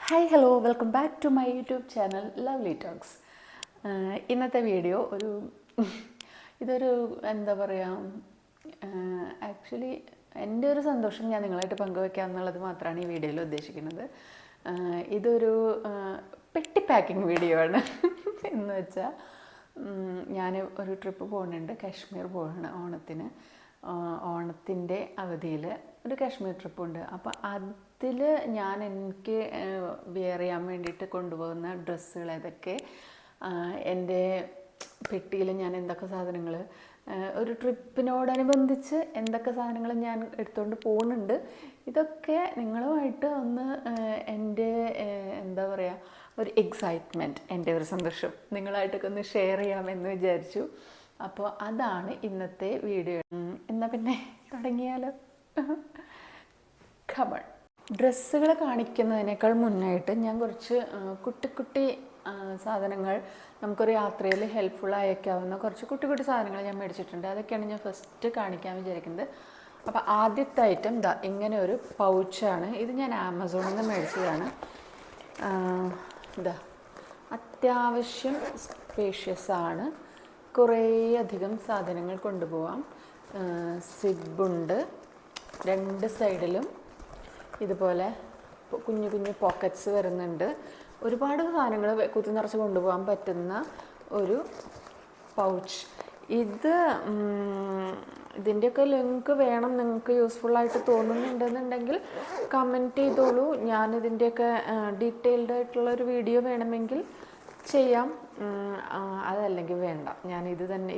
Hi hello welcome back to my YouTube channel lovely talks. ഇന്നത്തെ video ഇതൊരു എന്താ പറയുക, ആക്ച്വലി എൻ്റെ ഒരു സന്തോഷം ഞാൻ നിങ്ങളായിട്ട് പങ്കുവയ്ക്കാം എന്നുള്ളത് മാത്രമാണ് ഈ വീഡിയോയിൽ ഉദ്ദേശിക്കുന്നത്. ഇതൊരു പെട്ടി പാക്കിംഗ് വീഡിയോ ആണ്. എന്ന് വെച്ചാൽ ഞാൻ ഒരു ട്രിപ്പ് പോകുന്നുണ്ട്, കാശ്മീർ പോകുകയാണ് ഓണത്തിൻ്റെ അവധിയിൽ ഒരു കാശ്മീർ ട്രിപ്പുണ്ട്. അപ്പോൾ അതിൽ ഞാൻ എനിക്ക് വെയർ ചെയ്യാൻ വേണ്ടിയിട്ട് കൊണ്ടുപോകുന്ന ഡ്രസ്സുകൾ ഏതൊക്കെ, എൻ്റെ പെട്ടിയിൽ ഞാൻ എന്തൊക്കെ സാധനങ്ങൾ ഒരു ട്രിപ്പിനോടനുബന്ധിച്ച് എന്തൊക്കെ സാധനങ്ങൾ ഞാൻ എടുത്തുകൊണ്ട് പോകുന്നുണ്ട്, ഇതൊക്കെ നിങ്ങളുമായിട്ട് ഒന്ന് എൻ്റെ എന്താ പറയുക ഒരു എക്സൈറ്റ്മെൻറ്റ്, എൻ്റെ ഒരു സന്തോഷം നിങ്ങളായിട്ടൊക്കെ ഒന്ന് ഷെയർ ചെയ്യാമെന്ന് വിചാരിച്ചു. അപ്പോൾ അതാണ് ഇന്നത്തെ വീഡിയോ. എന്നാൽ പിന്നെ തുടങ്ങിയാലോ? ഖബർ ഡ്രസ്സുകൾ കാണിക്കുന്നതിനേക്കാൾ മുന്നായിട്ട് ഞാൻ കുറച്ച് കുട്ടി സാധനങ്ങൾ നമുക്കൊരു യാത്രയിൽ ഹെൽപ്ഫുള്ളായേക്കാവുന്ന കുറച്ച് കുട്ടി സാധനങ്ങൾ ഞാൻ മേടിച്ചിട്ടുണ്ട്. അതൊക്കെയാണ് ഞാൻ ഫസ്റ്റ് കാണിക്കാൻ വിചാരിക്കുന്നത്. അപ്പോൾ ആദ്യത്തെ ഐറ്റം ഇങ്ങനെ ഒരു പൗച്ചാണ്. ഇത് ഞാൻ ആമസോണിൽ നിന്ന് മേടിച്ചതാണ്. അത്യാവശ്യം സ്പേഷ്യസ് ആണ്, കുറേ അധികം സാധനങ്ങൾ കൊണ്ടുപോകാം. സിബുണ്ട്, രണ്ട് സൈഡിലും ഇതുപോലെ കുഞ്ഞു പോക്കറ്റ്സ് വരുന്നുണ്ട്. ഒരുപാട് സാധനങ്ങൾ കുത്തി നിറച്ച് കൊണ്ടുപോകാൻ പറ്റുന്ന ഒരു പൗച്ച്. ഇതിൻ്റെയൊക്കെ ലിങ്ക് വേണം, നിങ്ങൾക്ക് യൂസ്ഫുള്ളായിട്ട് തോന്നുന്നുണ്ടെന്നുണ്ടെങ്കിൽ കമൻറ്റ് ചെയ്തോളൂ. ഞാനിതിൻ്റെയൊക്കെ ഡീറ്റെയിൽഡ് ആയിട്ടുള്ളൊരു വീഡിയോ വേണമെങ്കിൽ ചെയ്യാം, അതല്ലെങ്കിൽ വേണ്ട.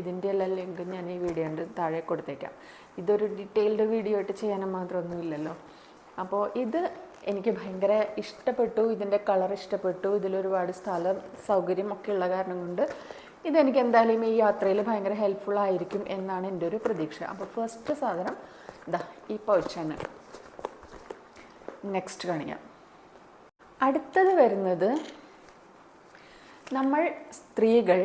ഇതിൻ്റെ എല്ലാ ലിങ്കും ഞാൻ ഈ വീഡിയോൻ്റെ താഴെ കൊടുത്തേക്കാം. ഇതൊരു ഡീറ്റെയിൽഡ് വീഡിയോ ആയിട്ട് ചെയ്യാനും മാത്രമൊന്നുമില്ലല്ലോ. അപ്പോൾ ഇത് എനിക്ക് ഭയങ്കര ഇഷ്ടപ്പെട്ടു, ഇതിൻ്റെ കളർ ഇഷ്ടപ്പെട്ടു. ഇതിലൊരുപാട് സൗകര്യം ഒക്കെ ഉള്ള കാരണം കൊണ്ട് ഇതെനിക്ക് എന്തായാലും ഈ യാത്രയിൽ ഭയങ്കര ഹെൽപ്ഫുള്ളായിരിക്കും എന്നാണ് എൻ്റെ ഒരു പ്രതീക്ഷ. അപ്പോൾ ഫസ്റ്റ് സാധനം ഈ പൗച്ചാണ്. നെക്സ്റ്റ് കാണിക്കാം. അടുത്തത് വരുന്നത്, നമ്മൾ സ്ത്രീകൾ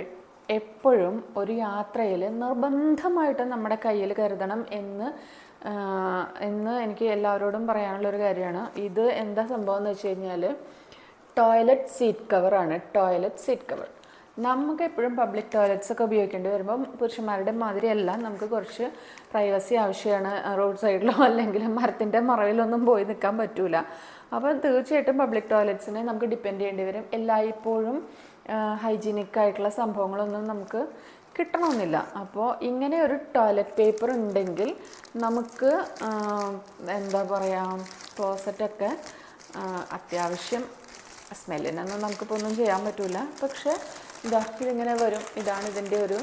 എപ്പോഴും ഒരു യാത്രയിൽ നിർബന്ധമായിട്ടും നമ്മുടെ കയ്യിൽ കരുതണം എന്ന് എനിക്ക് എല്ലാവരോടും പറയാനുള്ളൊരു കാര്യമാണ്. ഇത് എന്താ സംഭവം എന്ന് വെച്ച് കഴിഞ്ഞാൽ ടോയ്ലറ്റ് സീറ്റ് കവറാണ്. ടോയ്ലറ്റ് സീറ്റ് കവർ നമുക്ക് എപ്പോഴും പബ്ലിക് ടോയ്ലറ്റ്സ് ഒക്കെ ഉപയോഗിക്കേണ്ടി വരുമ്പം പുരുഷന്മാരുടെ മാതിരിയല്ല, നമുക്ക് കുറച്ച് പ്രൈവസി ആവശ്യമാണ്. റോഡ് സൈഡിലോ അല്ലെങ്കിൽ മരത്തിൻ്റെ മറവിലൊന്നും പോയി നിൽക്കാൻ പറ്റൂല. അപ്പം തീർച്ചയായിട്ടും പബ്ലിക് ടോയ്ലറ്റ്സിനെ നമുക്ക് ഡിപ്പെൻഡ് ചെയ്യേണ്ടി വരും. എല്ലായ്പ്പോഴും ഹൈജീനിക് ആയിട്ടുള്ള സംഭവങ്ങളൊന്നും നമുക്ക് കിട്ടണമെന്നില്ല. അപ്പോൾ ഇങ്ങനെ ഒരു ടോയ്ലറ്റ് പേപ്പർ ഉണ്ടെങ്കിൽ നമുക്ക് എന്താ പറയുക, ക്ലോസറ്റൊക്കെ അത്യാവശ്യം സ്മെല്ലിനൊന്നും നമുക്കിപ്പോൾ ഒന്നും ചെയ്യാൻ പറ്റില്ല. പക്ഷേ ഇതിങ്ങനെ വരും. ഇതാണ് ഇതിൻ്റെ ഒരു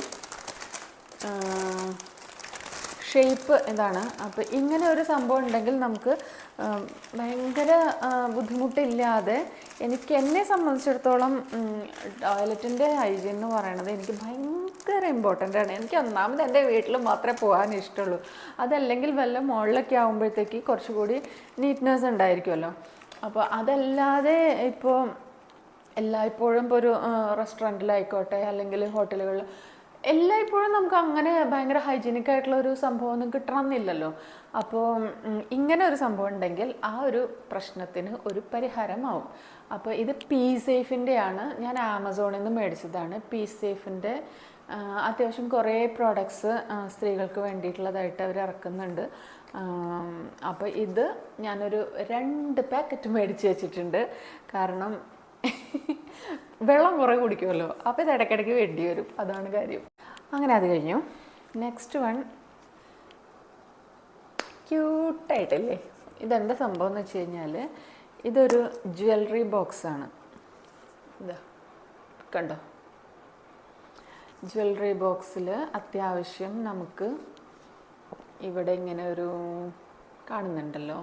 ഷേപ്പ് ഇതാണ്. അപ്പോൾ ഇങ്ങനെ ഒരു സംഭവം ഉണ്ടെങ്കിൽ നമുക്ക് ഭയങ്കര ബുദ്ധിമുട്ടില്ലാതെ, എന്നെ സംബന്ധിച്ചിടത്തോളം ടോയ്ലറ്റിൻ്റെ ഹൈജീൻ എന്ന് പറയുന്നത് എനിക്ക് ഭയങ്കര ഇമ്പോർട്ടൻ്റ് ആണ്. എനിക്ക് ഒന്നാമത് എൻ്റെ വീട്ടിൽ മാത്രമേ പോകാൻ ഇഷ്ടമുള്ളൂ. അതല്ലെങ്കിൽ വല്ല മുകളിലൊക്കെ ആകുമ്പോഴത്തേക്ക് കുറച്ചുകൂടി നീറ്റ്നെസ് ഉണ്ടായിരിക്കുമല്ലോ. അപ്പോൾ അതല്ലാതെ ഇപ്പോൾ എല്ലായ്പ്പോഴും ഇപ്പോൾ ഒരു റെസ്റ്റോറൻറ്റിലായിക്കോട്ടെ അല്ലെങ്കിൽ ഹോട്ടലുകളിൽ എല്ലായ്പ്പോഴും നമുക്ക് അങ്ങനെ ഭയങ്കര ഹൈജീനിക് ആയിട്ടുള്ള ഒരു സംഭവമൊന്നും കിട്ടണമെന്നില്ലല്ലോ. അപ്പോൾ ഇങ്ങനെ ഒരു സംഭവം ഉണ്ടെങ്കിൽ ആ ഒരു പ്രശ്നത്തിന് ഒരു പരിഹാരമാവും. അപ്പോൾ ഇത് പീസേഫിൻ്റെ ആണ്. ഞാൻ ആമസോണിൽ നിന്ന് മേടിച്ചതാണ്. പീസേഫിൻ്റെ അത്യാവശ്യം കുറേ പ്രോഡക്ട്സ് സ്ത്രീകൾക്ക് വേണ്ടിയിട്ടുള്ളതായിട്ട് അവർ ഇറക്കുന്നുണ്ട്. അപ്പോൾ ഇത് ഞാനൊരു 2 പാക്കറ്റ് മേടിച്ച് വെച്ചിട്ടുണ്ട്. കാരണം വെള്ളം കുറേ കുടിക്കുമല്ലോ, അപ്പോൾ ഇത് ഇടയ്ക്കിടയ്ക്ക് വേണ്ടി വരും, അതാണ് കാര്യം. അങ്ങനെ അത് കഴിഞ്ഞു. നെക്സ്റ്റ് വൺ ക്യൂട്ടായിട്ടല്ലേ. ഇതെന്താ സംഭവം എന്ന് വെച്ച് കഴിഞ്ഞാൽ ഇതൊരു ജ്വല്ലറി ബോക്സാണ്. കണ്ടോ, ജ്വല്ലറി ബോക്സിൽ അത്യാവശ്യം നമുക്ക് ഇവിടെ ഇങ്ങനെ ഒരു കാണുന്നുണ്ടല്ലോ,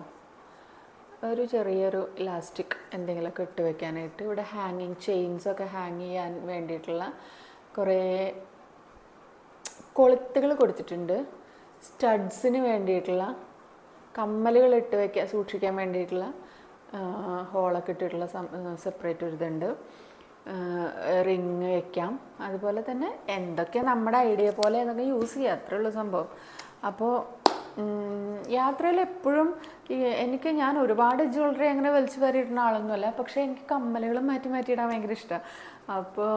ഒരു ചെറിയൊരു ഇലാസ്റ്റിക് എന്തെങ്കിലുമൊക്കെ ഇട്ട് വെക്കാനായിട്ട്. ഇവിടെ ഹാങ്ങിങ് ചെയിൻസൊക്കെ ഹാങ് ചെയ്യാൻ വേണ്ടിയിട്ടുള്ള കുറേ കൊളുത്തുകൾ കൊടുത്തിട്ടുണ്ട്. സ്റ്റഡ്സിന് വേണ്ടിയിട്ടുള്ള കമ്മലുകൾ സൂക്ഷിക്കാൻ വേണ്ടിയിട്ടുള്ള ഹോളൊക്കെ ഇട്ടിട്ടുള്ള സെപ്പറേറ്റ് ഒരു ഇതുണ്ട്. റിങ് വയ്ക്കാം. അതുപോലെ തന്നെ എന്തൊക്കെ നമ്മുടെ ഐഡിയ പോലെ എന്നൊക്കെ യൂസ് ചെയ്യാം, അത്രേ ഉള്ളൂ സംഭവം. അപ്പോൾ യാത്രയിൽ എപ്പോഴും ഞാൻ ഒരുപാട് ജ്വല്ലറി അങ്ങനെ വലിച്ചു വാരിയിടുന്ന ആളൊന്നുമല്ല. പക്ഷേ എനിക്ക് കമ്മലുകൾ മാറ്റി മാറ്റി ഇടാൻ ഭയങ്കര ഇഷ്ടമാണ്. അപ്പോൾ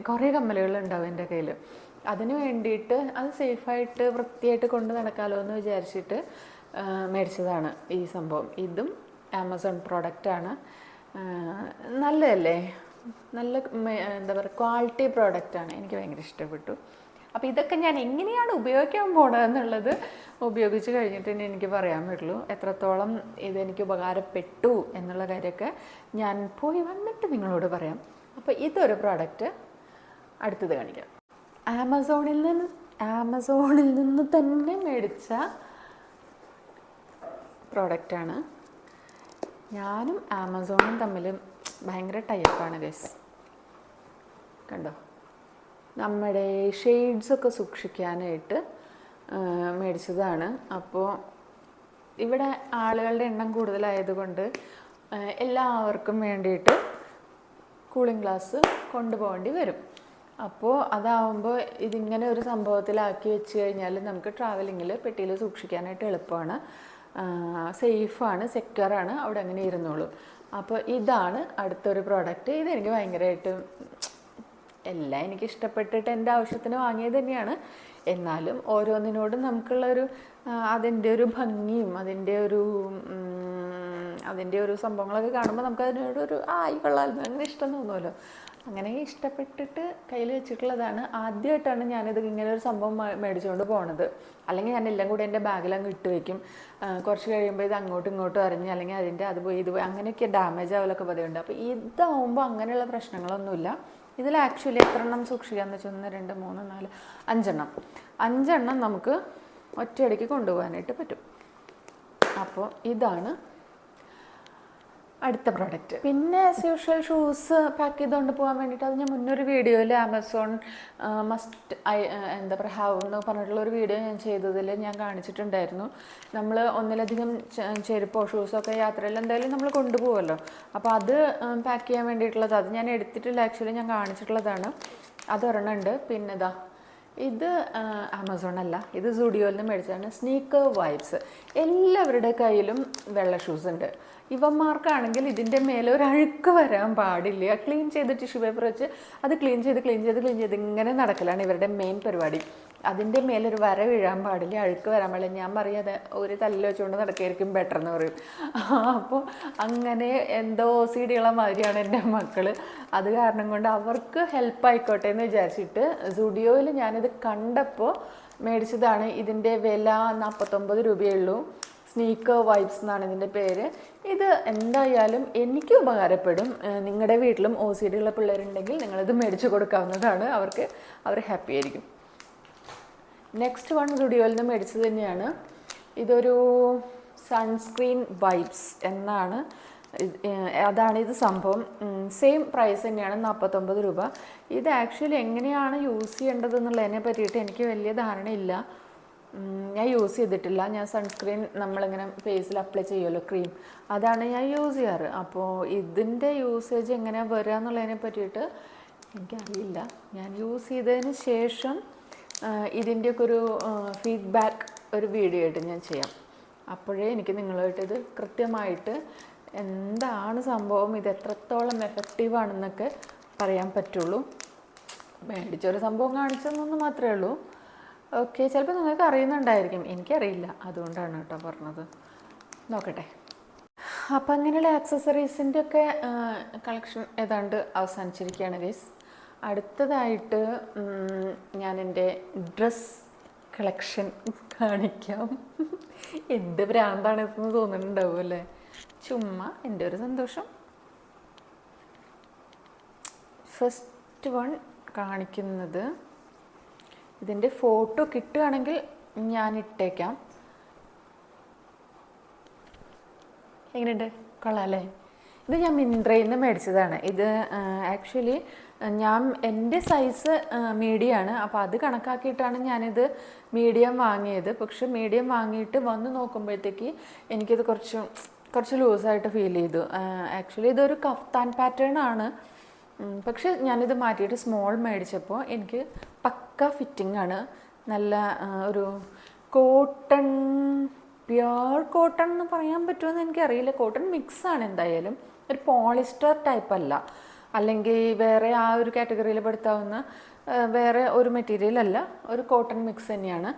കുറേ കമ്മലുകളുണ്ടാവും എൻ്റെ കയ്യിൽ. അതിന് വേണ്ടിയിട്ട് അത് സേഫായിട്ട് വൃത്തിയായിട്ട് കൊണ്ട് നടക്കാമല്ലോ എന്ന് വിചാരിച്ചിട്ട് മേടിച്ചതാണ് ഈ സംഭവം. ഇതും ആമസോൺ പ്രോഡക്റ്റാണ്. നല്ലതല്ലേ, നല്ല എന്താ പറയുക, ക്വാളിറ്റി പ്രോഡക്റ്റാണ്. എനിക്ക് ഭയങ്കര ഇഷ്ടപ്പെട്ടു. അപ്പോൾ ഇതൊക്കെ ഞാൻ എങ്ങനെയാണ് ഉപയോഗിക്കാൻ പോണതെന്നുള്ളത് ഉപയോഗിച്ച് കഴിഞ്ഞിട്ട് തന്നെ എനിക്ക് പറയാൻ പറ്റുള്ളൂ. എത്രത്തോളം ഇതെനിക്ക് ഉപകാരപ്പെട്ടു എന്നുള്ള കാര്യമൊക്കെ ഞാൻ പോയി വന്നിട്ട് നിങ്ങളോട് പറയാം. അപ്പോൾ ഇതൊരു പ്രോഡക്റ്റ്. അടുത്തത് കാണിക്കാം. ആമസോണിൽ നിന്ന് തന്നെ മേടിച്ച പ്രോഡക്റ്റാണ്. ഞാനും ആമസോണും തമ്മിൽ ഭയങ്കര ടൈപ്പാണ് ഗൈസ്. കണ്ടോ, നമ്മുടെ ഷെയ്ഡ്സൊക്കെ സൂക്ഷിക്കാനായിട്ട് മേടിച്ചതാണ്. അപ്പോൾ ഇവിടെ ആളുകളുടെ എണ്ണം കൂടുതലായതുകൊണ്ട് എല്ലാവർക്കും വേണ്ടിയിട്ട് കൂളിംഗ് ഗ്ലാസ് കൊണ്ടുപോകേണ്ടി വരും. അപ്പോൾ അതാവുമ്പോൾ ഇതിങ്ങനെ ഒരു സംഭവത്തിലാക്കി വെച്ച് കഴിഞ്ഞാൽ നമുക്ക് ട്രാവലിങ്ങിൽ പെട്ടിയിൽ സൂക്ഷിക്കാനായിട്ട് എളുപ്പമാണ്, സേഫാണ്, സെക്യൂറാണ്. അവിടെ അങ്ങനെ ഇരുന്നോളൂ. അപ്പോൾ ഇതാണ് അടുത്തൊരു പ്രോഡക്റ്റ്. ഇതെനിക്ക് ഭയങ്കരമായിട്ട് എല്ലാം എനിക്ക് ഇഷ്ടപ്പെട്ടിട്ട് എൻ്റെ ആവശ്യത്തിന് വാങ്ങിയത് തന്നെയാണ്. എന്നാലും ഓരോന്നിനോടും നമുക്കുള്ളൊരു അതിൻ്റെ ഒരു ഭംഗിയും അതിൻ്റെ ഒരു സംഭവങ്ങളൊക്കെ കാണുമ്പോൾ നമുക്ക് അതിനോടൊരു കൊള്ളാലും അങ്ങനെ ഇഷ്ടം തോന്നുമല്ലോ. അങ്ങനെ ഇഷ്ടപ്പെട്ടിട്ട് കയ്യിൽ വെച്ചിട്ടുള്ളതാണ്. ആദ്യമായിട്ടാണ് ഞാനിത് ഇങ്ങനെ ഒരു സംഭവം മേടിച്ചുകൊണ്ട് പോണത്. അല്ലെങ്കിൽ ഞാൻ എല്ലാം കൂടി എൻ്റെ ബാഗിലങ്ങ് ഇട്ട് വയ്ക്കും. കുറച്ച് കഴിയുമ്പോൾ ഇത് അങ്ങോട്ടും ഇങ്ങോട്ടും അറിഞ്ഞ് അല്ലെങ്കിൽ അതിൻ്റെ അത് പോയി ഇത് പോയി അങ്ങനെയൊക്കെ ഡാമേജ് ആവലൊക്കെ പതിവുണ്ട്. അപ്പോൾ ഇതാവുമ്പോൾ അങ്ങനെയുള്ള പ്രശ്നങ്ങളൊന്നുമില്ല. ഇതിൽ ആക്ച്വലി എത്ര എണ്ണം സൂക്ഷിക്കാമെന്ന് വെച്ചാൽ 1 2 3 4 5 നമുക്ക് ഒറ്റയടിക്ക് കൊണ്ടുപോകാനായിട്ട് പറ്റും. അപ്പോൾ ഇതാണ് അടുത്ത പ്രോഡക്റ്റ്. പിന്നെ ആസ് യൂഷ്വൽ ഷൂസ് പാക്ക് ചെയ്തുകൊണ്ട് പോകാൻ വേണ്ടിയിട്ട് അത് ഞാൻ മുന്നൊരു വീഡിയോയിൽ ആമസോൺ മസ്റ്റ് എന്താ പറയുക ഹാവ് എന്ന് പറഞ്ഞിട്ടുള്ളൊരു വീഡിയോ ഞാൻ ചെയ്തതിൽ ഞാൻ കാണിച്ചിട്ടുണ്ടായിരുന്നു. നമ്മൾ ഒന്നിലധികം ചെരുപ്പോ ഷൂസൊക്കെ യാത്രയിൽ എന്തായാലും നമ്മൾ കൊണ്ടുപോകുമല്ലോ. അപ്പോൾ അത് പാക്ക് ചെയ്യാൻ വേണ്ടിയിട്ടുള്ളത് അത് ഞാൻ എടുത്തിട്ടില്ല, ആക്ച്വലി ഞാൻ കാണിച്ചിട്ടുള്ളതാണ്. അതൊരെണ്ണമുണ്ട്. പിന്നെ ഇത് ആമസോൺ അല്ല, ഇത് സുഡിയോയിൽ നിന്ന് മേടിച്ചതാണ്. Sneaker vibes. എല്ലാവരുടെ കയ്യിലും വെള്ള ഷൂസ് ഉണ്ട്. ഇവന്മാർക്കാണെങ്കിൽ ഇതിൻ്റെ മേലെ ഒരു അഴുക്ക് വരാൻ പാടില്ല. ക്ലീൻ ചെയ്ത് ടിഷ്യൂ പേപ്പർ വെച്ച് അത് ക്ലീൻ ചെയ്ത് ഇങ്ങനെ നടക്കലാണ് ഇവരുടെ മെയിൻ പരിപാടി. അതിൻ്റെ മേലൊരു വര വീഴാൻ പാടില്ല, അഴുക്ക് വരാൻ പാടില്ല. ഞാൻ പറയാതെ ഒരു തല്ല് വെച്ചുകൊണ്ട് നടക്കുകയായിരിക്കും ബെറ്റർ എന്ന് പറയും. അപ്പോൾ അങ്ങനെ എന്തോ OCD മാതിരിയാണ് എൻ്റെ മക്കൾ. അത് കാരണം കൊണ്ട് അവർക്ക് ഹെൽപ്പ് ആയിക്കോട്ടെ എന്ന് വിചാരിച്ചിട്ട് സുഡിയോയിൽ ഞാനിത് കണ്ടപ്പോൾ മേടിച്ചതാണ്. ഇതിൻ്റെ വില 49 രൂപയുള്ളൂ. സ്നീക്കർ വൈബ്സ് എന്നാണ് ഇതിൻ്റെ പേര്. ഇത് എന്തായാലും എനിക്ക് ഉപകാരപ്പെടും. നിങ്ങളുടെ വീട്ടിലും OCD ഉള്ള പിള്ളേരുണ്ടെങ്കിൽ നിങ്ങളിത് മേടിച്ച് കൊടുക്കാവുന്നതാണ്. അവർ ഹാപ്പി ആയിരിക്കും. നെക്സ്റ്റ് വൺ സുഡിയോയിൽ നിന്ന് മേടിച്ചത് തന്നെയാണ്. ഇതൊരു സൺസ്ക്രീൻ വൈബ്സ് എന്നാണ്, അതാണ് ഇത് സംഭവം. സെയിം പ്രൈസ് തന്നെയാണ്, 49 രൂപ. ഇത് ആക്ച്വലി എങ്ങനെയാണ് യൂസ് ചെയ്യേണ്ടതെന്നുള്ളതിനെ പറ്റിയിട്ട് എനിക്ക് വലിയ ധാരണയില്ല. ഞാൻ യൂസ് ചെയ്തിട്ടില്ല. ഞാൻ സൺസ്ക്രീൻ നമ്മളിങ്ങനെ ഫേസിൽ അപ്ലൈ ചെയ്യുമല്ലോ, ക്രീം, അതാണ് ഞാൻ യൂസ് ചെയ്യാറ്. അപ്പോൾ ഇതിൻ്റെ യൂസേജ് എങ്ങനെയാണ് വരിക എന്നുള്ളതിനെ പറ്റിയിട്ട് എനിക്കറിയില്ല. ഞാൻ യൂസ് ചെയ്തതിന് ശേഷം ഇതിൻ്റെയൊക്കെ ഒരു ഫീഡ്ബാക്ക് ഒരു വീഡിയോ ആയിട്ട് ഞാൻ ചെയ്യാം. അപ്പോഴേ എനിക്ക് നിങ്ങളുമായിട്ട് ഇത് കൃത്യമായിട്ട് എന്താണ് സംഭവം, ഇത് എത്രത്തോളം എഫക്റ്റീവാണെന്നൊക്കെ പറയാൻ പറ്റുള്ളൂ. മേടിച്ചൊരു സംഭവം കാണിച്ചതെന്നൊന്ന് മാത്രമേ ഉള്ളൂ. ഓക്കെ, ചിലപ്പോൾ നിങ്ങൾക്ക് അറിയുന്നുണ്ടായിരിക്കും, എനിക്കറിയില്ല, അതുകൊണ്ടാണ് കേട്ടോ പറഞ്ഞത്. നോക്കട്ടെ. അപ്പം അങ്ങനെയുള്ള ആക്സസറീസിൻ്റെ ഒക്കെ കളക്ഷൻ ഏതാണ്ട് അവസാനിച്ചിരിക്കുകയാണ് ഗൈസ്. അടുത്തതായിട്ട് ഞാൻ എൻ്റെ ഡ്രസ് കളക്ഷൻ കാണിക്കാം. എന്ത് ഭ്രാന്താണെന്ന് തോന്നുന്നുണ്ടാവും അല്ലേ? ചുമ്മാ എൻ്റെ ഒരു സന്തോഷം. ഫസ്റ്റ് വൺ കാണിക്കുന്നത്, ഇതിൻ്റെ ഫോട്ടോ കിട്ടുകയാണെങ്കിൽ ഞാൻ ഇട്ടേക്കാം. എങ്ങനെയുണ്ട്? കൊള്ളാമല്ലേ? ഇത് ഞാൻ മിന്ത്രയിൽ നിന്ന് മേടിച്ചതാണ്. ഇത് ആക്ച്വലി എൻ്റെ സൈസ് മീഡിയമാണ്. അപ്പോൾ അത് കണക്കാക്കിയിട്ടാണ് ഞാനിത് മീഡിയം വാങ്ങിയത്. പക്ഷെ മീഡിയം വാങ്ങിയിട്ട് വന്ന് നോക്കുമ്പോഴത്തേക്ക് എനിക്കിത് കുറച്ച് ലൂസായിട്ട് ഫീൽ ചെയ്തു. ആക്ച്വലി ഇതൊരു കഫ്താൻ പാറ്റേൺ ആണ്. പക്ഷെ ഞാനിത് മാറ്റിയിട്ട് സ്മോൾ മേടിച്ചപ്പോൾ എനിക്ക് പക്ക ഫിറ്റിംഗ് ആണ്. നല്ല ഒരു കോട്ടൺ, പ്യുർ കോട്ടൺ എന്ന് പറയാൻ പറ്റുമെന്ന് എനിക്കറിയില്ല. കോട്ടൺ മിക്സാണ് എന്തായാലും, ഒരു പോളിസ്റ്റർ ടൈപ്പ് അല്ല, അല്ലെങ്കിൽ വേറെ ആ ഒരു കാറ്റഗറിയിൽ പെടുത്താവുന്ന വേറെ ഒരു മെറ്റീരിയൽ അല്ല, ഒരു കോട്ടൺ മിക്സ് തന്നെയാണ്.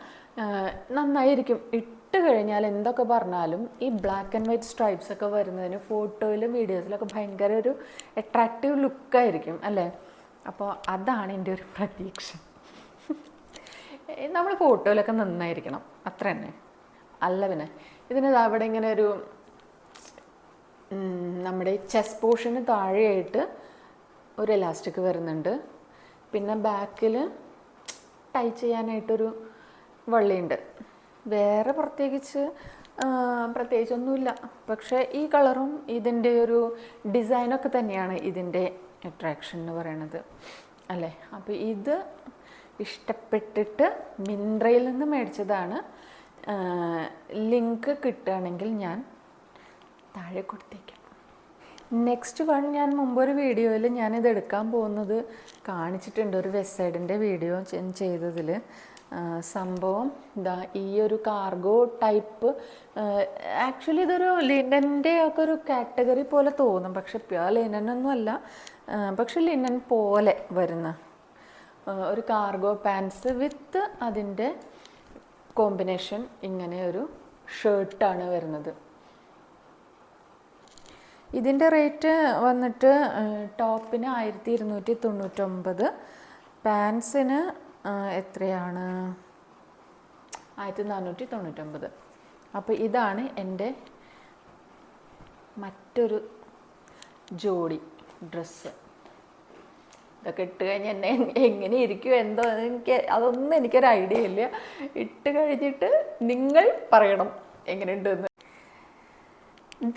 നന്നായിരിക്കും. ഇട്ട് കഴിഞ്ഞാൽ എന്തൊക്കെ പറഞ്ഞാലും ഈ ബ്ലാക്ക് ആൻഡ് വൈറ്റ് സ്ട്രൈപ്സ് ഒക്കെ വരുന്നതിന് ഫോട്ടോയിലും വീഡിയോസിലൊക്കെ ഭയങ്കര ഒരു അട്രാക്റ്റീവ് ലുക്കായിരിക്കും അല്ലേ. അപ്പോൾ അതാണ് എൻ്റെ ഒരു പ്രതീക്ഷ. നമ്മൾ ഫോട്ടോയിലൊക്കെ നന്നായിരിക്കണം, അത്ര തന്നെ. അല്ല പിന്നെ ഇതിന് അവിടെ ഇങ്ങനെ ഒരു നമ്മുടെ ചെസ്റ്റ് പോർഷന് താഴെയായിട്ട് ഒരു എലാസ്റ്റിക് വരുന്നുണ്ട്. പിന്നെ ബാക്കിൽ ടൈ ചെയ്യാനായിട്ടൊരു വള്ളിയുണ്ട്. വേറെ പ്രത്യേകിച്ചൊന്നുമില്ല. പക്ഷേ ഈ കളറും ഇതിൻ്റെ ഒരു ഡിസൈനൊക്കെ തന്നെയാണ് ഇതിൻ്റെ അട്രാക്ഷൻ എന്ന് പറയണത് അല്ലേ. അപ്പോൾ ഇത് ഇഷ്ടപ്പെട്ടിട്ട് മിന്ത്രയിൽ നിന്ന് മേടിച്ചതാണ്. ലിങ്ക് കിട്ടുകയാണെങ്കിൽ ഞാൻ താഴെ കൊടുത്തേക്കാം. നെക്സ്റ്റ് വൺ, ഞാൻ മുമ്പൊരു വീഡിയോയിൽ ഞാനിത് എടുക്കാൻ പോകുന്നത് കാണിച്ചിട്ടുണ്ട്, ഒരു വെസ്റ്റ് സൈഡിൻ്റെ വീഡിയോ ചെയ്തതിൽ. സംഭവം ഇതാ ഈ ഒരു കാർഗോ ടൈപ്പ്. ആക്ച്വലി ഇതൊരു ലിനൻ്റെ ഒക്കെ ഒരു കാറ്റഗറി പോലെ തോന്നും, പക്ഷെ പ്യുർ ലിനനൊന്നും അല്ല. പക്ഷെ ലിനൻ പോലെ വരുന്ന ഒരു കാർഗോ പാൻസ് വിത്ത് അതിൻ്റെ കോമ്പിനേഷൻ ഇങ്ങനെ ഒരു ഷർട്ടാണ് വരുന്നത്. ഇതിൻ്റെ റേറ്റ് വന്നിട്ട് ടോപ്പിന് 1299, പാൻസിന് എത്രയാണ് 1499. അപ്പോൾ ഇതാണ് എൻ്റെ മറ്റൊരു ജോഡി ഡ്രസ്സ്. ഇതൊക്കെ ഇട്ട് കഴിഞ്ഞാൽ എന്നെ എങ്ങനെ ഇരിക്കും എന്തോ അതൊന്നും എനിക്കൊരു ഐഡിയ ഇല്ല. ഇട്ട് കഴിഞ്ഞിട്ട് നിങ്ങൾ പറയണം എങ്ങനെയുണ്ടെന്ന്.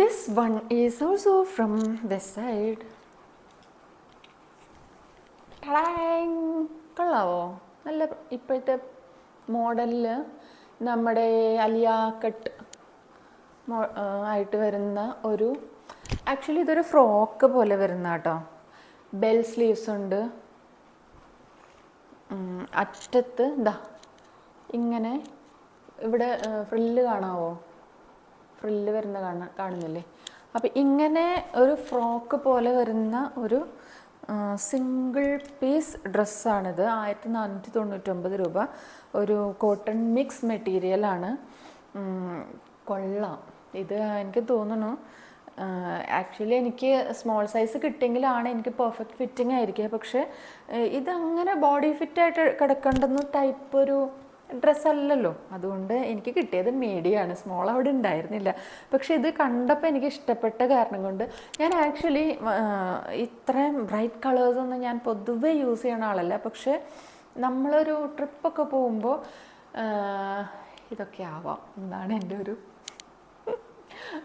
This one is also from west side. കൊള്ളാവോ? നല്ല ഇപ്പോഴത്തെ മോഡലിൽ നമ്മുടെ അലിയ കട്ട് ആയിട്ട് വരുന്ന ഒരു, ആക്ച്വലി ഇതൊരു ഫ്രോക്ക് പോലെ വരുന്ന കേട്ടോ. ബെൽ സ്ലീവ്സ് ഉണ്ട്. അറ്റത്ത് ഇതാ ഇങ്ങനെ ഇവിടെ ഫ്രില്ല് കാണാവോ? ഫ്രില്ല് വരുന്ന കാണുന്നില്ലേ? അപ്പോൾ ഇങ്ങനെ ഒരു ഫ്രോക്ക് പോലെ വരുന്ന ഒരു സിംഗിൾ പീസ് ഡ്രസ്സാണിത്. 1499 രൂപ. ഒരു കോട്ടൺ മിക്സ് മെറ്റീരിയലാണ്. കൊള്ളാം. ഇത് എനിക്ക് തോന്നുന്നു ആക്ച്വലി എനിക്ക് സ്മോൾ സൈസ് കിട്ടിയെങ്കിലാണ് എനിക്ക് പെർഫെക്റ്റ് ഫിറ്റിംഗ് ആയിരിക്കുക. പക്ഷേ ഇതങ്ങനെ ബോഡി ഫിറ്റായിട്ട് കിടക്കേണ്ടുന്ന ടൈപ്പ് ഒരു ഡ്രസ്സല്ലല്ലോ. അതുകൊണ്ട് എനിക്ക് കിട്ടിയത് മീഡിയമാണ്, സ്മോൾ അവിടെ ഉണ്ടായിരുന്നില്ല. പക്ഷേ ഇത് കണ്ടപ്പോൾ എനിക്ക് ഇഷ്ടപ്പെട്ട കാരണം കൊണ്ട് ഞാൻ ആക്ച്വലി ഇത്രയും ബ്രൈറ്റ് കളേഴ്സൊന്നും ഞാൻ പൊതുവെ യൂസ് ചെയ്യണ ആളല്ല. പക്ഷേ നമ്മളൊരു ട്രിപ്പൊക്കെ പോകുമ്പോൾ ഇതൊക്കെ ആവാം എന്നാണ് എൻ്റെ ഒരു,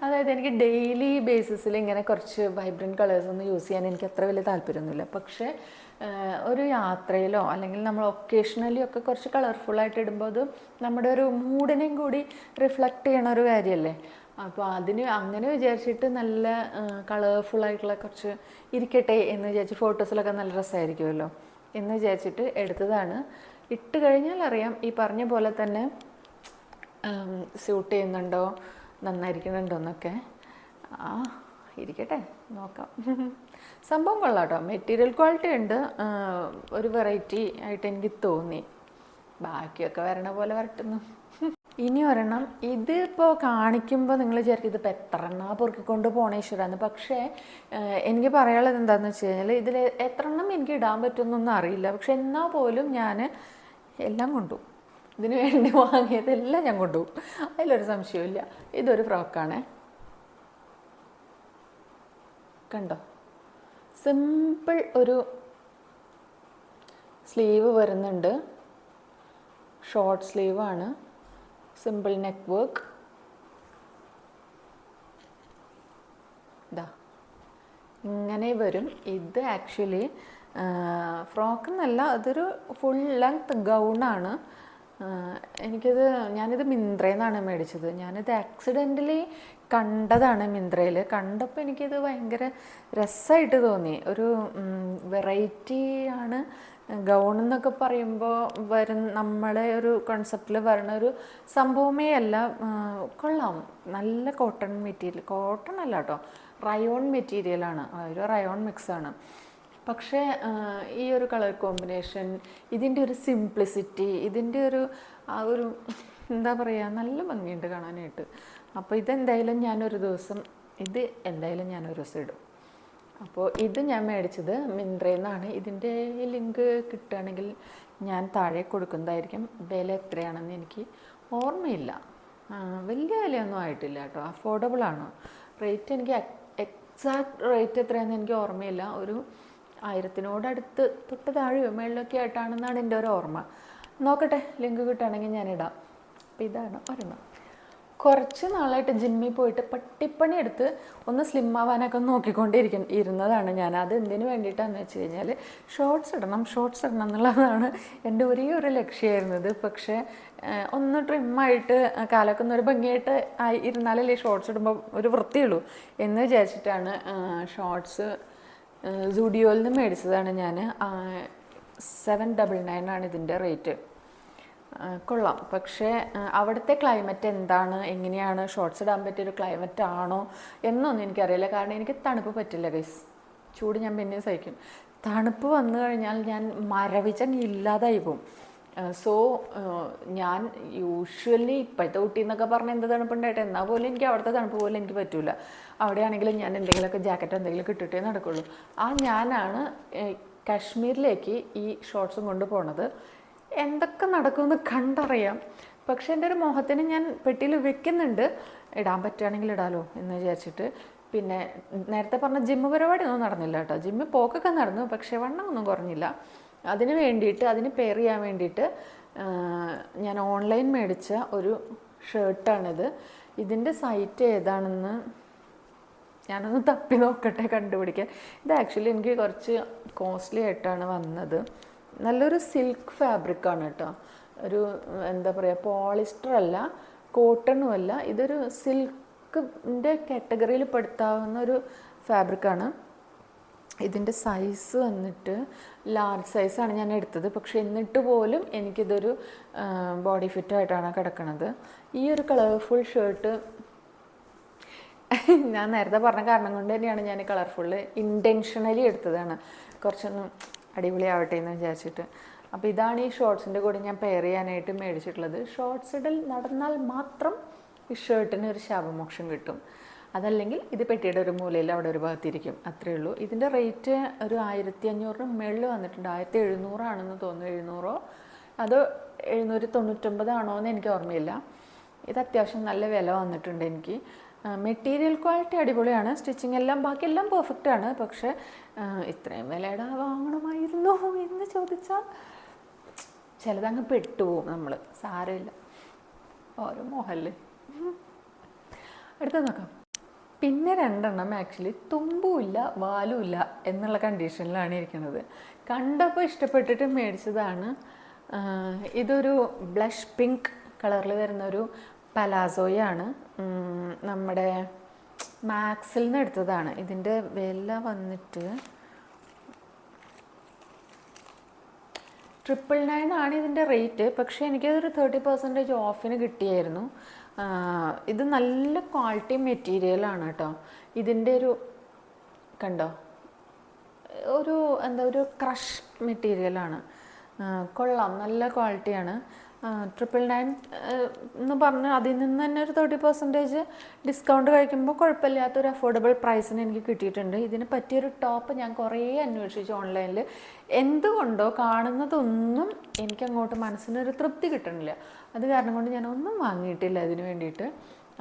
അതായത് എനിക്ക് ഡെയിലി ബേസിസിൽ ഇങ്ങനെ കുറച്ച് വൈബ്രൻറ്റ് കളേഴ്സൊന്നും യൂസ് ചെയ്യാൻ എനിക്ക് അത്ര വലിയ താല്പര്യമൊന്നുമില്ല. പക്ഷേ ഒരു യാത്രയിലോ അല്ലെങ്കിൽ നമ്മൾ ഒക്കേഷണലി ഒക്കെ കുറച്ച് കളർഫുള്ളായിട്ട് ഇടുമ്പോൾ അത് നമ്മുടെ ഒരു മൂഡിനെയും കൂടി റിഫ്ലക്റ്റ് ചെയ്യണ ഒരു കാര്യമല്ലേ. അപ്പോൾ അതിന് അങ്ങനെ വിചാരിച്ചിട്ട് നല്ല കളർഫുള്ളായിട്ടുള്ള കുറച്ച് ഇരിക്കട്ടെ എന്ന് വിചാരിച്ച് ഫോട്ടോസിലൊക്കെ നല്ല രസമായിരിക്കുമല്ലോ എന്ന് വിചാരിച്ചിട്ട് എടുത്തതാണ്. ഇട്ട് കഴിഞ്ഞാൽ അറിയാം ഈ പറഞ്ഞ പോലെ തന്നെ സ്യൂട്ട് ചെയ്യുന്നുണ്ടോ, നന്നായിരിക്കുന്നുണ്ടോ എന്നൊക്കെ. ഇരിക്കട്ടെ, നോക്കാം. സംഭവം കൊള്ളാം കേട്ടോ. മെറ്റീരിയൽ ക്വാളിറ്റി ഉണ്ട്, ഒരു വെറൈറ്റി ആയിട്ട് എനിക്ക് തോന്നി. ബാക്കിയൊക്കെ വരണ പോലെ വരട്ടുന്നു. ഇനി ഒരെണ്ണം, ഇതിപ്പോൾ കാണിക്കുമ്പോൾ നിങ്ങൾ വിചാരിക്കും ഇതിപ്പോൾ എത്ര എണ്ണ പൊറുക്കിക്കൊണ്ട് പോണേ ഈശ്വരാന്ന്. പക്ഷേ എനിക്ക് പറയാനുള്ളത് എന്താണെന്ന് വെച്ച് കഴിഞ്ഞാൽ ഇതിൽ എത്ര എണ്ണം എനിക്ക് ഇടാൻ പറ്റുമെന്നൊന്നും അറിയില്ല. പക്ഷെ എന്നാൽ പോലും ഞാൻ എല്ലാം കൊണ്ടുപോകും. ഇതിന് വേണ്ടി വാങ്ങിയതെല്ലാം ഞാൻ കൊണ്ടുപോകും, അതിലൊരു സംശയമില്ല. ഇതൊരു ഫ്രോക്കാണേ, കണ്ടോ? സിമ്പിൾ ഒരു സ്ലീവ് വരുന്നുണ്ട്, ഷോർട്ട് സ്ലീവാണ്, സിമ്പിൾ നെക്ക് വർക്ക്. ഇതാ ഇങ്ങനെ വരും. ഇത് ആക്ച്വലി ഫ്രോക്ക് എന്നല്ല, അതൊരു ഫുൾ ലെങ്ത് ഗൗണാണ്. എനിക്കിത് ഞാനിത് മിന്ത്രയിൽ നിന്നാണ് മേടിച്ചത്. ഞാനിത് ആക്സിഡൻ്റലി കണ്ടതാണ് മിന്ത്രയിൽ. കണ്ടപ്പോൾ എനിക്കിത് ഭയങ്കര രസമായിട്ട് തോന്നി. ഒരു വെറൈറ്റി ആണ്. ഗൗൺ എന്നൊക്കെ പറയുമ്പോൾ നമ്മളെ ഒരു കോൺസെപ്റ്റിൽ വരുന്ന ഒരു സംഭവമേ അല്ല. കൊള്ളാം. നല്ല കോട്ടൺ മെറ്റീരിയൽ, കോട്ടൺ അല്ല കേട്ടോ, റയോൺ മെറ്റീരിയലാണ്, ഒരു റയോൺ മിക്സാണ്. പക്ഷേ ഈ ഒരു കളർ കോമ്പിനേഷൻ, ഇതിൻ്റെ ഒരു സിംപ്ലിസിറ്റി, ഇതിൻ്റെ ഒരു ആ ഒരു എന്താ പറയുക, നല്ല ഭംഗിയുണ്ട് കാണാനായിട്ട്. അപ്പോൾ ഇതെന്തായാലും ഞാനൊരു ദിവസം ഇടും. അപ്പോൾ ഇത് ഞാൻ മേടിച്ചത് മിന്ത്രയിൽ നിന്നാണ്. ഇതിൻ്റെ ലിങ്ക് കിട്ടുകയാണെങ്കിൽ ഞാൻ താഴെ കൊടുക്കുന്നതായിരിക്കും. വില എത്രയാണെന്ന് എനിക്ക് ഓർമ്മയില്ല. വലിയ വിലയൊന്നും ആയിട്ടില്ല കേട്ടോ, അഫോർഡബിളാണ്. റേറ്റ് എനിക്ക് എക്സാക്ട് റേറ്റ് എത്രയാണെന്ന് എനിക്ക് ഓർമ്മയില്ല. ഒരു 1000-നോടടുത്ത് തൊട്ട് താഴെയോ മേളിലൊക്കെ ആയിട്ടാണെന്നാണ് എൻ്റെ ഒരു ഓർമ്മ. നോക്കട്ടെ, ലിങ്ക് കിട്ടുകയാണെങ്കിൽ ഞാനിടാം. അപ്പോൾ ഇതാണ് ഒരെണ്ണം. കുറച്ച് നാളായിട്ട് ജിമ്മിൽ പോയിട്ട് പട്ടിപ്പണി എടുത്ത് ഒന്ന് സ്ലിം ആവാനൊക്കെ ഇരുന്നതാണ് ഞാൻ. അത് എന്തിനു വേണ്ടിയിട്ടാണെന്ന് വെച്ച് കഴിഞ്ഞാൽ ഷോർട്സ് ഇടണം എന്നുള്ളതാണ് എൻ്റെ ഒരേ ഒരു ലക്ഷ്യമായിരുന്നത്. പക്ഷേ ഒന്ന് ട്രിമ്മായിട്ട് കാലൊക്കെ ഒന്നൊരു ഭംഗിയായിട്ട് ഇരുന്നാലല്ലേ ഷോർട്സ് ഇടുമ്പോൾ ഒരു വൃത്തിയുള്ളൂ എന്ന് വിചാരിച്ചിട്ടാണ് ഷോർട്സ് സുഡിയോയിൽ നിന്ന് മേടിച്ചതാണ് ഞാൻ. 799 ആണ് ഇതിൻ്റെ റേറ്റ്. കൊള്ളാം. പക്ഷേ അവിടുത്തെ ക്ലൈമറ്റ് എന്താണ്, എങ്ങനെയാണ്, ഷോർട്സ് ഇടാൻ പറ്റിയൊരു ക്ലൈമറ്റ് ആണോ എന്നൊന്നും എനിക്കറിയില്ല. കാരണം എനിക്ക് തണുപ്പ് പറ്റില്ല ഗൈസ്. ചൂട് ഞാൻ പിന്നെ സഹിക്കും. തണുപ്പ് വന്നു കഴിഞ്ഞാൽ ഞാൻ മരവിച്ചങ്ങ് ഇല്ലാതായി പോകും. സോ ഞാൻ യൂഷ്വലി ഇപ്പോഴത്തെ ഊട്ടി എന്നൊക്കെ പറഞ്ഞാൽ എന്ത് തണുപ്പുണ്ടായിട്ട്, എന്നാൽ പോലും എനിക്ക് അവിടുത്തെ തണുപ്പ് പോലും എനിക്ക് പറ്റില്ല. അവിടെയാണെങ്കിലും ഞാൻ എന്തെങ്കിലുമൊക്കെ ജാക്കറ്റ് എന്തെങ്കിലും ഇട്ടിട്ടേ നടക്കുള്ളൂ. ഞാനാണ് കാശ്മീരിലേക്ക് ഈ ഷോർട്സും കൊണ്ട് പോണത്. എന്തൊക്കെ നടക്കുമെന്ന് കണ്ടറിയാം. പക്ഷെ എൻ്റെ ഒരു മോഹത്തിന് ഞാൻ പെട്ടിയിൽ വെക്കുന്നുണ്ട്, ഇടാൻ പറ്റുകയാണെങ്കിൽ ഇടാലോ എന്ന് വിചാരിച്ചിട്ട്. പിന്നെ നേരത്തെ പറഞ്ഞ ജിമ്മ് പരിപാടിയൊന്നും നടന്നില്ല കേട്ടോ. ജിമ്മിൽ പോക്കൊക്കെ നടന്നു, പക്ഷേ വണ്ണമൊന്നും കുറഞ്ഞില്ല. അതിന് പെയർ ചെയ്യാൻ വേണ്ടിയിട്ട് ഞാൻ ഓൺലൈൻ മേടിച്ച ഒരു ഷർട്ടാണിത്. ഇതിൻ്റെ സൈറ്റ് ഏതാണെന്ന് ഞാനൊന്ന് തപ്പി നോക്കട്ടെ, കണ്ടുപിടിക്കാൻ. ഇത് ആക്ച്വലി എനിക്ക് കുറച്ച് കോസ്റ്റ്ലി ആയിട്ടാണ് വന്നത്. നല്ലൊരു സിൽക്ക് ഫാബ്രിക്കാണ് കേട്ടോ. ഒരു എന്താ പറയുക, പോളിസ്റ്റർ അല്ല, കോട്ടണും അല്ല. ഇതൊരു സിൽക്കിൻ്റെ കാറ്റഗറിയിൽ പെടുത്താവുന്ന ഒരു ഫാബ്രിക്കാണ്. ഇതിൻ്റെ സൈസ് വന്നിട്ട് ലാർജ് സൈസാണ് ഞാൻ എടുത്തത്. പക്ഷേ എന്നിട്ട് പോലും എനിക്കിതൊരു ബോഡി ഫിറ്റായിട്ടാണ് കിടക്കുന്നത്. ഈ ഒരു കളർഫുൾ ഷർട്ട് ഞാൻ നേരത്തെ പറഞ്ഞ കാരണം കൊണ്ട് തന്നെയാണ് ഞാൻ കളർഫുള്ള് ഇൻറ്റൻഷനലി എടുത്തതാണ്, കുറച്ചൊന്നും അടിപൊളിയാവട്ടെ എന്ന് വിചാരിച്ചിട്ട്. അപ്പോൾ ഇതാണ് ഈ ഷോർട്സിൻ്റെ കൂടെ ഞാൻ പെയർ ചെയ്യാനായിട്ട് മേടിച്ചിട്ടുള്ളത്. ഷോർട്സ് ഇടൽ നടന്നാൽ മാത്രം ഈ ഷർട്ടിന് ഒരു ശാപമോക്ഷം കിട്ടും. അതല്ലെങ്കിൽ ഇത് പെട്ടിയുടെ ഒരു മൂലയിൽ അവിടെ ഒരു ഭാഗത്തിരിക്കും, അത്രയേ ഉള്ളൂ. ഇതിൻ്റെ റേറ്റ് ഒരു 1500 മുകളിൽ വന്നിട്ടുണ്ട്. 1700 ആണെന്ന് തോന്നുന്നു. 700 അതോ 799 ആണോ എന്ന് എനിക്ക് ഓർമ്മയില്ല. ഇത് അത്യാവശ്യം നല്ല വില വന്നിട്ടുണ്ട് എനിക്ക്. മെറ്റീരിയൽ ക്വാളിറ്റി അടിപൊളിയാണ്, സ്റ്റിച്ചിങ് എല്ലാം ബാക്കിയെല്ലാം പെർഫെക്റ്റ് ആണ്. പക്ഷേ ഇത്രയും വിലയുടെ വാങ്ങണമായിരുന്നു എന്ന് ചോദിച്ചാൽ ചിലതങ്ങ് പെട്ടുപോകും നമ്മൾ. സാരമില്ല, ഓരോ മോഹല്ലേ. അടുത്ത നോക്കാം. പിന്നെ 2 എണ്ണം ആക്ച്വലി തുമ്പുമില്ല വാലുമില്ല എന്നുള്ള കണ്ടീഷനിലാണ് ഇരിക്കുന്നത്. കണ്ടപ്പോൾ ഇഷ്ടപ്പെട്ടിട്ട് മേടിച്ചതാണ്. ഇതൊരു ബ്ലഷ് പിങ്ക് കളറിൽ വരുന്നൊരു പലാസോയാണ്. നമ്മുടെ മാക്സിൽ നിന്ന് എടുത്തതാണ്. ഇതിൻ്റെ വില വന്നിട്ട് 999 ആണ് ഇതിൻ്റെ റേറ്റ്. പക്ഷേ എനിക്കതൊരു 30% ഓഫിന് കിട്ടിയായിരുന്നു. ഇത് നല്ല ക്വാളിറ്റി മെറ്റീരിയലാണ് കേട്ടോ. ഇതിൻ്റെ ഒരു കണ്ടോ, ഒരു ഒരു ക്രഷ് മെറ്റീരിയലാണ്. കൊള്ളാം, നല്ല ക്വാളിറ്റിയാണ്. 999 എന്ന് പറഞ്ഞ് അതിൽ നിന്ന് തന്നെ ഒരു 30% ഡിസ്കൗണ്ട് കഴിക്കുമ്പോൾ കുഴപ്പമില്ലാത്തൊരു അഫോർഡബിൾ പ്രൈസിന് എനിക്ക് കിട്ടിയിട്ടുണ്ട്. ഇതിന് പറ്റിയൊരു ടോപ്പ് ഞാൻ കുറേ അന്വേഷിച്ചു ഓൺലൈനിൽ. എന്തുകൊണ്ടോ കാണുന്നതൊന്നും എനിക്കങ്ങോട്ട് മനസ്സിനൊരു തൃപ്തി കിട്ടണില്ല. അത് കാരണം കൊണ്ട് ഞാനൊന്നും വാങ്ങിയിട്ടില്ല ഇതിന് വേണ്ടിയിട്ട്.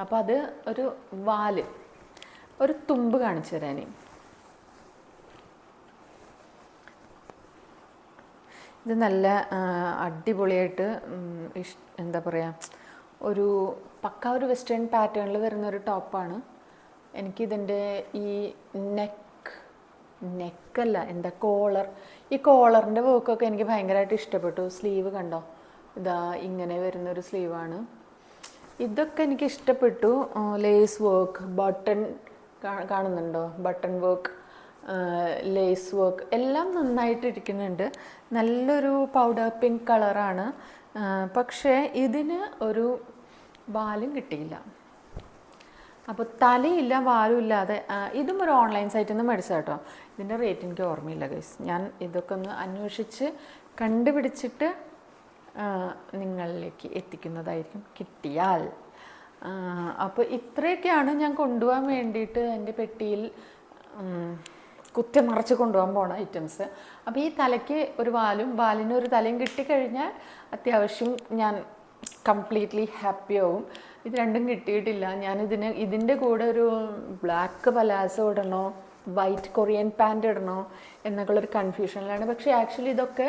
അപ്പോൾ അത് ഒരു തുമ്പ് കാണിച്ചു തരാൻ. ഇത് നല്ല അടിപൊളിയായിട്ട് എന്താ പറയുക, ഒരു ഒരു വെസ്റ്റേൺ പാറ്റേണിൽ വരുന്നൊരു ടോപ്പാണ്. എനിക്കിതിൻ്റെ ഈ നെക്കല്ല, കോളർ, ഈ കോളറിൻ്റെ വർക്കൊക്കെ എനിക്ക് ഭയങ്കരമായിട്ട് ഇഷ്ടപ്പെട്ടു. സ്ലീവ് കണ്ടോ, ഇതാ ഇങ്ങനെ വരുന്നൊരു സ്ലീവാണ്. ഇതൊക്കെ എനിക്ക് ഇഷ്ടപ്പെട്ടു. ലേസ് വർക്ക്, ബട്ടൺ കാണുന്നുണ്ടോ, ബട്ടൺ വർക്ക്, ലേസ് വർക്ക് എല്ലാം നന്നായിട്ട് ഇരിക്കുന്നുണ്ട്. നല്ലൊരു പൗഡർ പിങ്ക് കളറാണ്. പക്ഷേ ഇതിന് ഒരു വാലും കിട്ടിയില്ല. അപ്പോൾ തലയില്ല വാലും ഇല്ലാതെ. ഇതും ഒരു ഓൺലൈൻ സൈറ്റിൽ നിന്ന് മേടിച്ച കേട്ടോ. ഇതിൻ്റെ റേറ്റ് എനിക്ക് ഓർമ്മയില്ല ഗൈസ്. ഞാൻ ഇതൊക്കെ ഒന്ന് അന്വേഷിച്ച് കണ്ടുപിടിച്ചിട്ട് നിങ്ങളിലേക്ക് എത്തിക്കുന്നതായിരിക്കും കിട്ടിയാൽ. അപ്പോൾ ഇത്രയൊക്കെയാണ് ഞാൻ കൊണ്ടുപോകാൻ വേണ്ടിയിട്ട് എൻ്റെ പെട്ടിയിൽ കുത്തി നിറച്ച് കൊണ്ടുപോകാൻ പോണ ഐറ്റംസ്. അപ്പോൾ ഈ തലയ്ക്ക് ഒരു വാലും വാലിനൊരു തലയും കിട്ടിക്കഴിഞ്ഞാൽ അത്യാവശ്യം ഞാൻ കംപ്ലീറ്റ്ലി ഹാപ്പി ആവും. ഇത് രണ്ടും കിട്ടിയിട്ടില്ല. ഇതിൻ്റെ കൂടെ ഒരു ബ്ലാക്ക് പലാസോ ഇടണോ വൈറ്റ് കൊറിയൻ പാൻറ് ഇടണോ എന്നൊക്കെയുള്ളൊരു കൺഫ്യൂഷനിലാണ്. പക്ഷേ ആക്ച്വലി ഇതൊക്കെ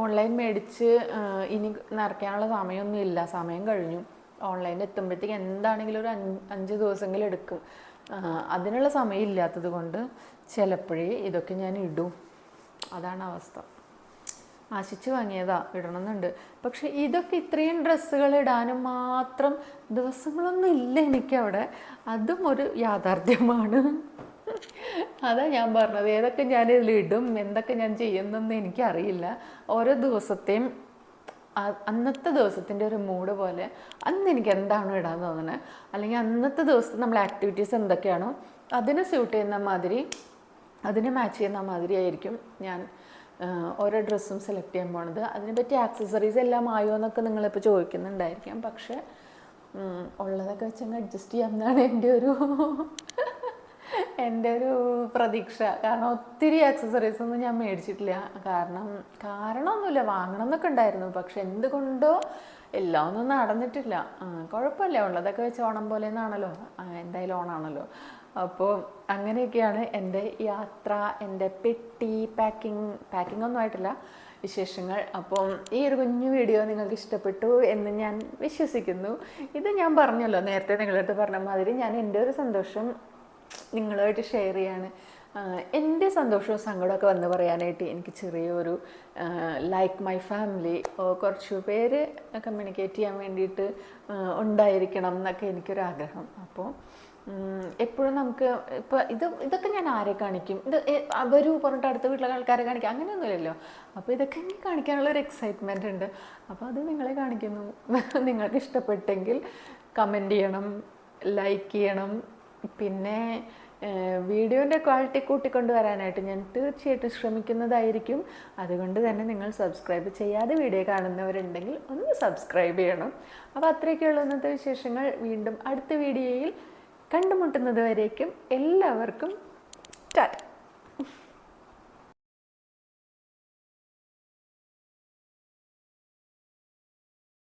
ഓൺലൈൻ മേടിച്ച് ഇനി നിറയ്ക്കാനുള്ള സമയമൊന്നും ഇല്ല, സമയം കഴിഞ്ഞു. ഓൺലൈനിൽ എത്തുമ്പോഴത്തേക്ക് എന്താണെങ്കിലും ഒരു 5 ദിവസമെങ്കിലും എടുക്കും. അതിനുള്ള സമയം ഇല്ലാത്തത് കൊണ്ട് ചിലപ്പോഴേ ഇതൊക്കെ ഞാൻ ഇടും. അതാണ് അവസ്ഥ. ആശിച്ച് വാങ്ങിയതാ, ഇടണമെന്നുണ്ട്. പക്ഷെ ഇതൊക്കെ ഇത്രയും ഡ്രസ്സുകൾ ഇടാനും മാത്രം ദിവസങ്ങളൊന്നും ഇല്ല എനിക്കവിടെ. അതും ഒരു യാഥാർത്ഥ്യമാണ്. അതാ ഞാൻ പറഞ്ഞത്, ഏതൊക്കെ ഞാൻ ഇതിലിടും എന്തൊക്കെ ഞാൻ ചെയ്യുന്നതെന്ന് എനിക്കറിയില്ല. ഓരോ ദിവസത്തെയും അന്നത്തെ ദിവസത്തിൻ്റെ ഒരു മൂഡ് പോലെ അന്ന് എനിക്ക് എന്താണോ ഇടാൻ തോന്നുന്നത്, അല്ലെങ്കിൽ അന്നത്തെ ദിവസത്തെ നമ്മളെ ആക്ടിവിറ്റീസ് എന്തൊക്കെയാണോ അതിനെ സ്യൂട്ട് ചെയ്യുന്ന മാതിരി, അതിനെ മാച്ച് ചെയ്യുന്ന മാതിരി ആയിരിക്കും ഞാൻ ഓരോ ഡ്രസ്സും സെലക്ട് ചെയ്യാൻ പോണത്. അതിനെപ്പറ്റി ആക്സസറീസ് എല്ലാം ആയോ എന്നൊക്കെ നിങ്ങളിപ്പോൾ ചോദിക്കുന്നുണ്ടായിരിക്കാം. പക്ഷേ ഉള്ളതൊക്കെ വെച്ചങ്ങ് അഡ്ജസ്റ്റ് ചെയ്യാമെന്നാണ് എൻ്റെ ഒരു പ്രതീക്ഷ. കാരണം ഒത്തിരി ആക്സസറീസ് ഒന്നും ഞാൻ മേടിച്ചിട്ടില്ല. കാരണമൊന്നുമില്ല, വാങ്ങണം എന്നൊക്കെ ഉണ്ടായിരുന്നു. പക്ഷെ എന്തുകൊണ്ടോ എല്ലാം ഒന്നും നടന്നിട്ടില്ല. കുഴപ്പമില്ല, ഉള്ളതൊക്കെ വെച്ച് ഓണം പോലെ എന്നാണല്ലോ, എന്തായാലും ഓണാണല്ലോ. അപ്പോൾ അങ്ങനെയൊക്കെയാണ് എൻ്റെ യാത്ര, എൻ്റെ പെട്ടി പാക്കിംഗ് ഒന്നും ആയിട്ടില്ല, വിശേഷങ്ങൾ. അപ്പം ഈ ഒരു കുഞ്ഞു വീഡിയോ നിങ്ങൾക്ക് ഇഷ്ടപ്പെട്ടു എന്ന് ഞാൻ വിശ്വസിക്കുന്നു. ഇത് ഞാൻ പറഞ്ഞല്ലോ, നേരത്തെ നിങ്ങളടുത്ത് പറഞ്ഞ മാതിരി ഞാൻ എൻ്റെ ഒരു സന്തോഷം നിങ്ങളുമായിട്ട് ഷെയർ ചെയ്യാണ്. എൻ്റെ സന്തോഷവും സങ്കടമൊക്കെ വന്ന് പറയാനായിട്ട് എനിക്ക് ചെറിയൊരു ലൈക്ക് മൈ ഫാമിലി കുറച്ച് പേര് കമ്മ്യൂണിക്കേറ്റ് ചെയ്യാൻ വേണ്ടിയിട്ട് ഉണ്ടായിരിക്കണം എന്നൊക്കെ എനിക്കൊരാഗ്രഹം. അപ്പോൾ എപ്പോഴും നമുക്ക് ഇപ്പോൾ ഇതൊക്കെ ഞാൻ ആരെ കാണിക്കും, ഇത് അവരും പറഞ്ഞിട്ട് അടുത്ത വീട്ടിലെ ആൾക്കാരെ കാണിക്കും, അങ്ങനെയൊന്നുമില്ലല്ലോ. അപ്പോൾ ഇതൊക്കെ എനിക്ക് കാണിക്കാനുള്ളൊരു എക്സൈറ്റ്മെൻറ്റ് ഉണ്ട്. അപ്പോൾ അത് നിങ്ങളെ കാണിക്കുന്നു. നിങ്ങൾക്ക് ഇഷ്ടപ്പെട്ടെങ്കിൽ കമൻറ്റ് ചെയ്യണം, ലൈക്ക് ചെയ്യണം. പിന്നെ വീഡിയോൻ്റെ ക്വാളിറ്റി കൂട്ടിക്കൊണ്ടുവരാനായിട്ട് ഞാൻ തീർച്ചയായിട്ടും ശ്രമിക്കുന്നതായിരിക്കും. അതുകൊണ്ട് തന്നെ നിങ്ങൾ സബ്സ്ക്രൈബ് ചെയ്യാതെ വീഡിയോ കാണുന്നവരുണ്ടെങ്കിൽ ഒന്ന് സബ്സ്ക്രൈബ് ചെയ്യണം. അപ്പോൾ അത്രയൊക്കെയുള്ള ഇന്നത്തെ വിശേഷങ്ങൾ. വീണ്ടും അടുത്ത വീഡിയോയിൽ കണ്ടുമുട്ടുന്നത് വരേക്കും എല്ലാവർക്കും ടാറ്റ.